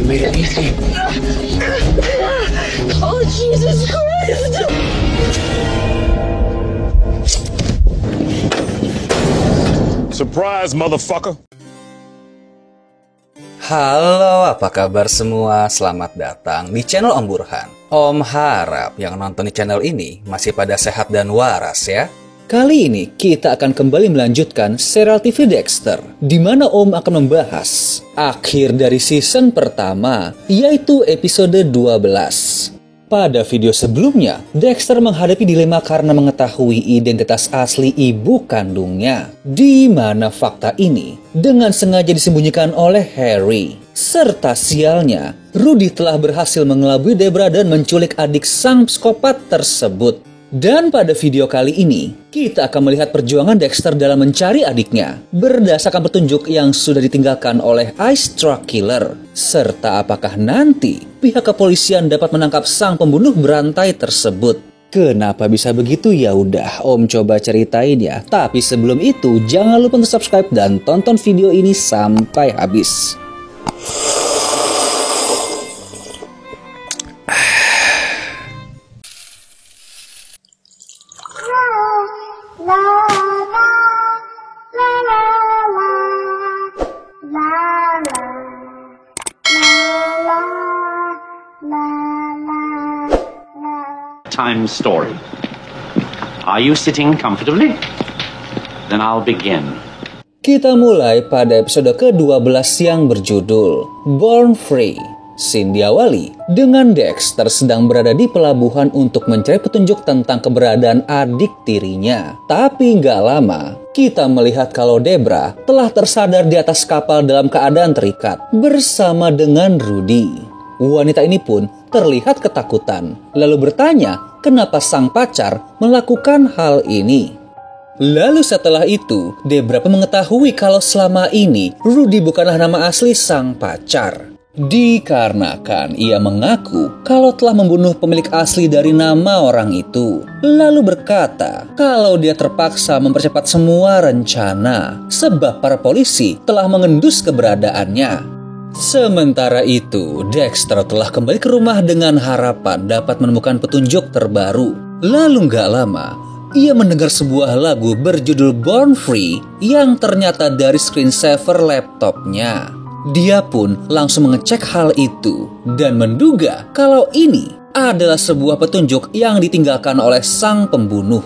You made it easy. Oh, Jesus Christ! Surprise, motherfucker! Halo, apa kabar semua? Selamat datang di channel Om Burhan. Om harap yang nonton di channel ini masih pada sehat dan waras ya. Kali ini kita akan kembali melanjutkan serial TV Dexter, di mana Om akan membahas akhir dari season pertama, yaitu episode 12. Pada video sebelumnya, Dexter menghadapi dilema karena mengetahui identitas asli ibu kandungnya, di mana fakta ini dengan sengaja disembunyikan oleh Harry. Serta sialnya, Rudy telah berhasil mengelabui Debra dan menculik adik sang psikopat tersebut. Dan pada video kali ini, kita akan melihat perjuangan Dexter dalam mencari adiknya berdasarkan petunjuk yang sudah ditinggalkan oleh Ice Truck Killer. Serta apakah nanti pihak kepolisian dapat menangkap sang pembunuh berantai tersebut. Kenapa bisa begitu? Ya udah, Om coba ceritain ya. Tapi sebelum itu, jangan lupa untuk subscribe dan tonton video ini sampai habis. Time story. Are you sitting comfortably? Then I'll begin. Kita mulai pada episode ke-12 yang berjudul Born Free. Scene diawali dengan Dexter sedang berada di pelabuhan untuk mencari petunjuk tentang keberadaan adik tirinya. Tapi nggak lama, kita melihat kalau Debra telah tersadar di atas kapal dalam keadaan terikat bersama dengan Rudy. Wanita ini pun terlihat ketakutan, lalu bertanya kenapa sang pacar melakukan hal ini. Lalu setelah itu, Debra pun mengetahui kalau selama ini Rudy bukanlah nama asli sang pacar. Dikarenakan ia mengaku kalau telah membunuh pemilik asli dari nama orang itu. Lalu berkata kalau dia terpaksa mempercepat semua rencana sebab para polisi telah mengendus keberadaannya. Sementara itu, Dexter telah kembali ke rumah dengan harapan dapat menemukan petunjuk terbaru. Lalu gak lama, ia mendengar sebuah lagu berjudul Born Free yang ternyata dari screensaver laptopnya. Dia pun langsung mengecek hal itu dan menduga kalau ini adalah sebuah petunjuk yang ditinggalkan oleh sang pembunuh.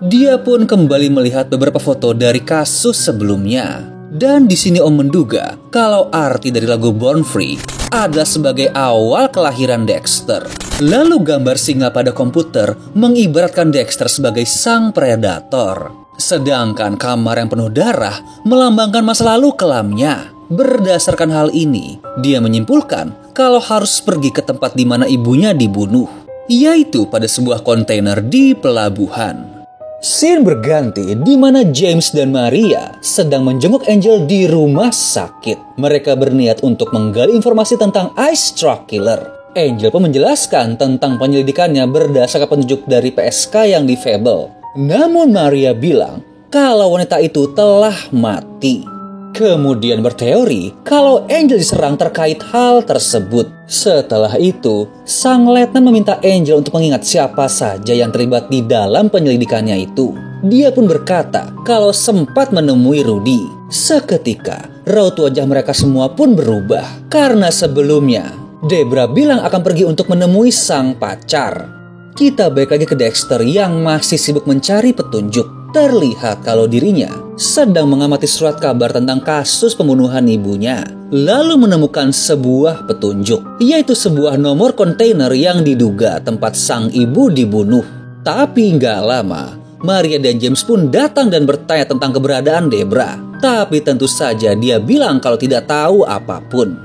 Dia pun kembali melihat beberapa foto dari kasus sebelumnya. Dan di sini Om menduga kalau arti dari lagu Born Free adalah sebagai awal kelahiran Dexter. Lalu gambar singa pada komputer mengibaratkan Dexter sebagai sang predator. Sedangkan kamar yang penuh darah melambangkan masa lalu kelamnya. Berdasarkan hal ini, dia menyimpulkan kalau harus pergi ke tempat di mana ibunya dibunuh, yaitu pada sebuah kontainer di pelabuhan. Scene berganti di mana James dan Maria sedang menjenguk Angel di rumah sakit. Mereka berniat untuk menggali informasi tentang Ice Truck Killer. Angel pun menjelaskan tentang penyelidikannya berdasarkan petunjuk dari PSK yang difabel. Namun Maria bilang kalau wanita itu telah mati. Kemudian berteori kalau Angel diserang terkait hal tersebut. Setelah itu, sang letnan meminta Angel untuk mengingat siapa saja yang terlibat di dalam penyelidikannya itu. Dia pun berkata kalau sempat menemui Rudy. Seketika, raut wajah mereka semua pun berubah. Karena sebelumnya, Debra bilang akan pergi untuk menemui sang pacar. Kita balik lagi ke Dexter yang masih sibuk mencari petunjuk. Terlihat kalau dirinya sedang mengamati surat kabar tentang kasus pembunuhan ibunya. Lalu menemukan sebuah petunjuk, yaitu sebuah nomor kontainer yang diduga tempat sang ibu dibunuh. Tapi nggak lama, Maria dan James pun datang dan bertanya tentang keberadaan Debra. Tapi tentu saja dia bilang kalau tidak tahu apapun.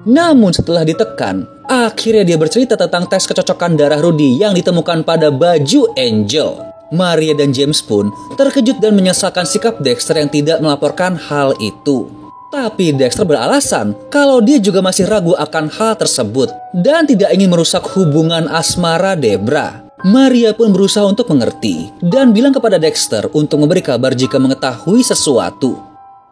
Namun setelah ditekan, akhirnya dia bercerita tentang tes kecocokan darah Rudy yang ditemukan pada baju Angel. Maria dan James pun terkejut dan menyesalkan sikap Dexter yang tidak melaporkan hal itu. Tapi Dexter beralasan kalau dia juga masih ragu akan hal tersebut dan tidak ingin merusak hubungan asmara Debra. Maria pun berusaha untuk mengerti dan bilang kepada Dexter untuk memberi kabar jika mengetahui sesuatu.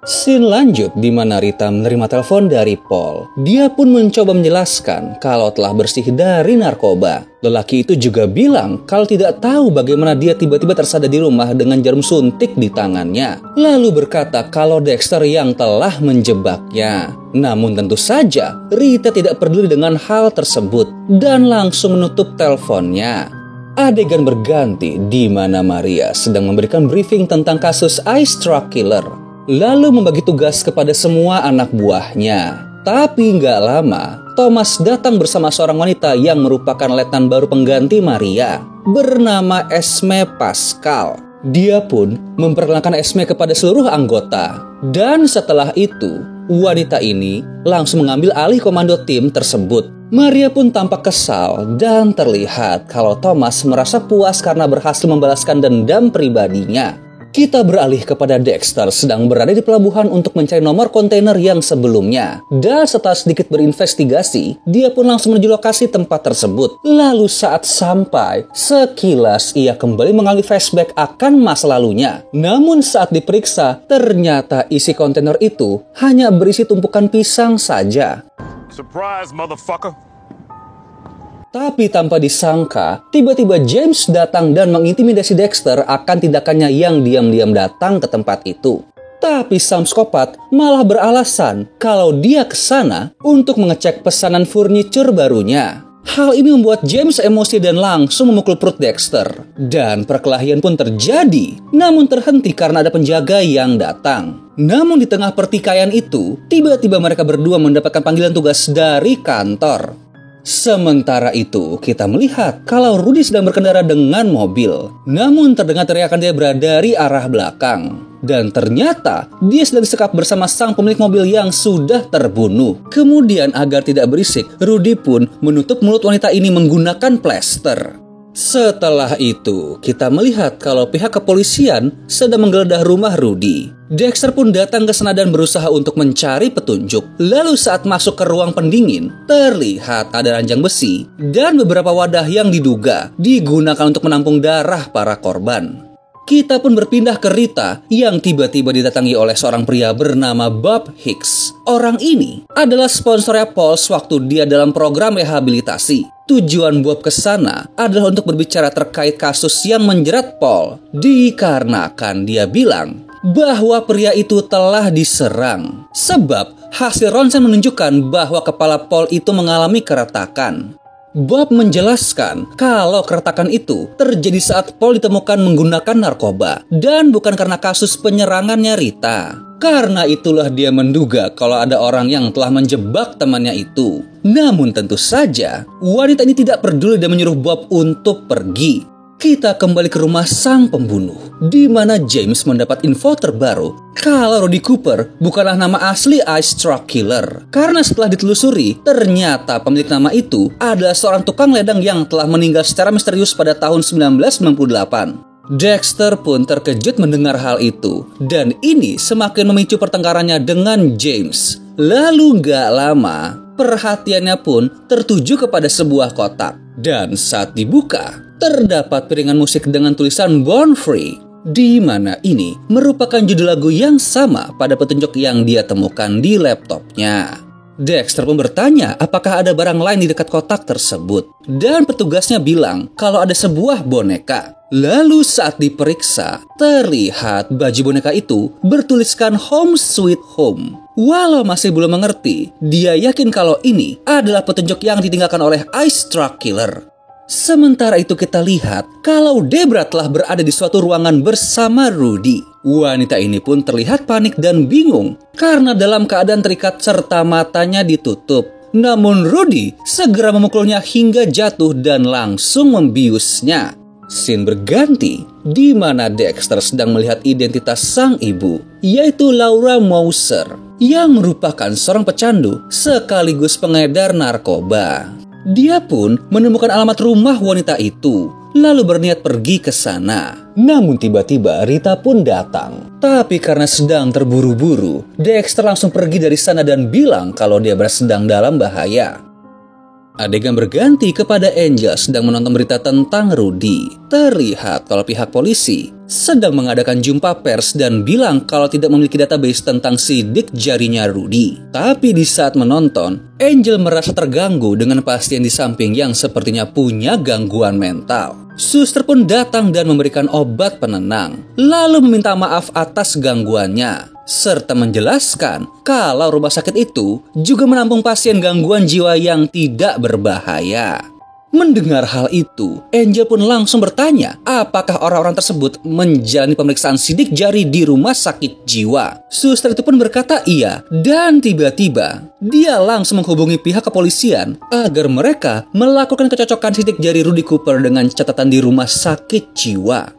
Scene lanjut di mana Rita menerima telepon dari Paul. Dia pun mencoba menjelaskan kalau telah bersih dari narkoba. Lelaki itu juga bilang kalau tidak tahu bagaimana dia tiba-tiba tersadar di rumah dengan jarum suntik di tangannya. Lalu berkata kalau Dexter yang telah menjebaknya. Namun tentu saja Rita tidak peduli dengan hal tersebut dan langsung menutup teleponnya. Adegan berganti di mana Maria sedang memberikan briefing tentang kasus Ice Truck Killer, lalu membagi tugas kepada semua anak buahnya. Tapi nggak lama, Thomas datang bersama seorang wanita yang merupakan letnan baru pengganti Maria, bernama Esme Pascal. Dia pun memperkenalkan Esme kepada seluruh anggota. Dan setelah itu, wanita ini langsung mengambil alih komando tim tersebut. Maria pun tampak kesal dan terlihat kalau Thomas merasa puas karena berhasil membalaskan dendam pribadinya. Kita beralih kepada Dexter sedang berada di pelabuhan untuk mencari nomor kontainer yang sebelumnya. Dan setelah sedikit berinvestigasi, dia pun langsung menuju lokasi tempat tersebut. Lalu saat sampai, sekilas ia kembali mengalami flashback akan masa lalunya. Namun saat diperiksa, ternyata isi kontainer itu hanya berisi tumpukan pisang saja. Surprise, motherfucker. Tapi tanpa disangka, tiba-tiba James datang dan mengintimidasi Dexter akan tindakannya yang diam-diam datang ke tempat itu. Tapi sang psikopat malah beralasan kalau dia ke sana untuk mengecek pesanan furniture barunya. Hal ini membuat James emosi dan langsung memukul perut Dexter. Dan perkelahian pun terjadi, namun terhenti karena ada penjaga yang datang. Namun di tengah pertikaian itu, tiba-tiba mereka berdua mendapatkan panggilan tugas dari kantor. Sementara itu, kita melihat kalau Rudy sedang berkendara dengan mobil. Namun terdengar teriakan Debra dari arah belakang. Dan ternyata dia sedang disekap bersama sang pemilik mobil yang sudah terbunuh. Kemudian agar tidak berisik, Rudy pun menutup mulut wanita ini menggunakan plester. Setelah itu, kita melihat kalau pihak kepolisian sedang menggeledah rumah Rudy. Dexter pun datang ke sana dan berusaha untuk mencari petunjuk. Lalu saat masuk ke ruang pendingin, terlihat ada ranjang besi dan beberapa wadah yang diduga digunakan untuk menampung darah para korban. Kita pun berpindah ke Rita yang tiba-tiba didatangi oleh seorang pria bernama Bob Hicks. Orang ini adalah sponsornya Paul waktu dia dalam program rehabilitasi. Tujuan Bob ke sana adalah untuk berbicara terkait kasus yang menjerat Paul. Dikarenakan dia bilang bahwa pria itu telah diserang. Sebab hasil ronsen menunjukkan bahwa kepala Paul itu mengalami keretakan. Bob menjelaskan kalau keretakan itu terjadi saat Paul ditemukan menggunakan narkoba dan bukan karena kasus penyerangannya Rita. Karena itulah dia menduga kalau ada orang yang telah menjebak temannya itu. Namun tentu saja wanita ini tidak peduli dan menyuruh Bob untuk pergi. Kita kembali ke rumah sang pembunuh, di mana James mendapat info terbaru kalau Rudy Cooper bukanlah nama asli Ice Truck Killer. Karena setelah ditelusuri, ternyata pemilik nama itu adalah seorang tukang ledang yang telah meninggal secara misterius pada tahun 1998. Dexter pun terkejut mendengar hal itu, dan ini semakin memicu pertengkarannya dengan James. Lalu gak lama, perhatiannya pun tertuju kepada sebuah kotak. Dan saat dibuka, terdapat piringan musik dengan tulisan Born Free, di mana ini merupakan judul lagu yang sama pada petunjuk yang dia temukan di laptopnya. Dexter pun bertanya apakah ada barang lain di dekat kotak tersebut, dan petugasnya bilang kalau ada sebuah boneka. Lalu saat diperiksa, terlihat baju boneka itu bertuliskan Home Sweet Home. Walau masih belum mengerti, dia yakin kalau ini adalah petunjuk yang ditinggalkan oleh Ice Truck Killer. Sementara itu kita lihat kalau Debra telah berada di suatu ruangan bersama Rudy. Wanita ini pun terlihat panik dan bingung karena dalam keadaan terikat serta matanya ditutup. Namun Rudy segera memukulnya hingga jatuh dan langsung membiusnya. Scene berganti di mana Dexter sedang melihat identitas sang ibu, yaitu Laura Mouser, yang merupakan seorang pecandu sekaligus pengedar narkoba. Dia pun menemukan alamat rumah wanita itu, lalu berniat pergi ke sana. Namun tiba-tiba Rita pun datang. Tapi karena sedang terburu-buru, Dexter langsung pergi dari sana dan bilang kalau dia sedang dalam bahaya. Adegan berganti kepada Angel sedang menonton berita tentang Rudy. terlihat kalau pihak polisi sedang mengadakan jumpa pers dan bilang kalau tidak memiliki database tentang sidik jarinya Rudy. Tapi di saat menonton, Angel merasa terganggu dengan pasien di samping yang sepertinya punya gangguan mental. Suster pun datang dan memberikan obat penenang, lalu meminta maaf atas gangguannya, serta menjelaskan kalau rumah sakit itu juga menampung pasien gangguan jiwa yang tidak berbahaya. Mendengar hal itu, Angel pun langsung bertanya apakah orang-orang tersebut menjalani pemeriksaan sidik jari di rumah sakit jiwa. Suster itu pun berkata iya, dan tiba-tiba dia langsung menghubungi pihak kepolisian agar mereka melakukan kecocokan sidik jari Rudy Cooper dengan catatan di rumah sakit jiwa.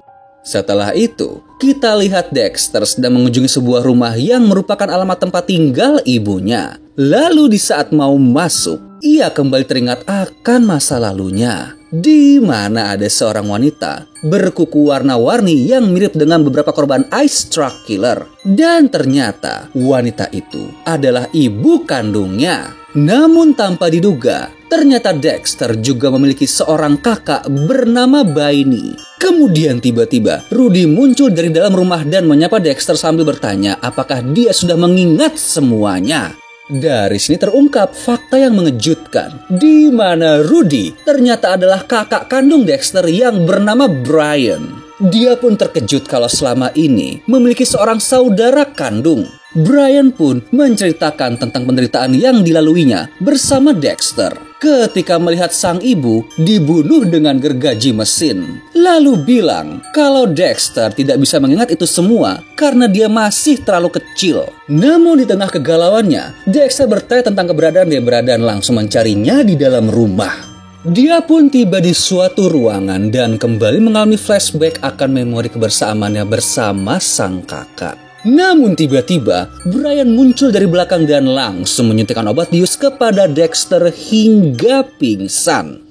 Setelah itu, kita lihat Dexter sedang mengunjungi sebuah rumah yang merupakan alamat tempat tinggal ibunya. Lalu di saat mau masuk, ia kembali teringat akan masa lalunya, di mana ada seorang wanita berkuku warna-warni yang mirip dengan beberapa korban Ice Truck Killer. Dan ternyata wanita itu adalah ibu kandungnya. Namun tanpa diduga, ternyata Dexter juga memiliki seorang kakak bernama Baini. Kemudian tiba-tiba Rudy muncul dari dalam rumah dan menyapa Dexter sambil bertanya apakah dia sudah mengingat semuanya. Dari sini terungkap fakta yang mengejutkan, di mana Rudy ternyata adalah kakak kandung Dexter yang bernama Brian. Dia pun terkejut kalau selama ini memiliki seorang saudara kandung. Brian pun menceritakan tentang penderitaan yang dilaluinya bersama Dexter ketika melihat sang ibu dibunuh dengan gergaji mesin. Lalu bilang kalau Dexter tidak bisa mengingat itu semua karena dia masih terlalu kecil. Namun di tengah kegalauannya, Dexter bertanya tentang keberadaan Debra dan langsung mencarinya di dalam rumah. Dia pun tiba di suatu ruangan dan kembali mengalami flashback akan memori kebersamaannya bersama sang kakak. Namun tiba-tiba Brian muncul dari belakang dan langsung menyuntikkan obat bius kepada Dexter hingga pingsan.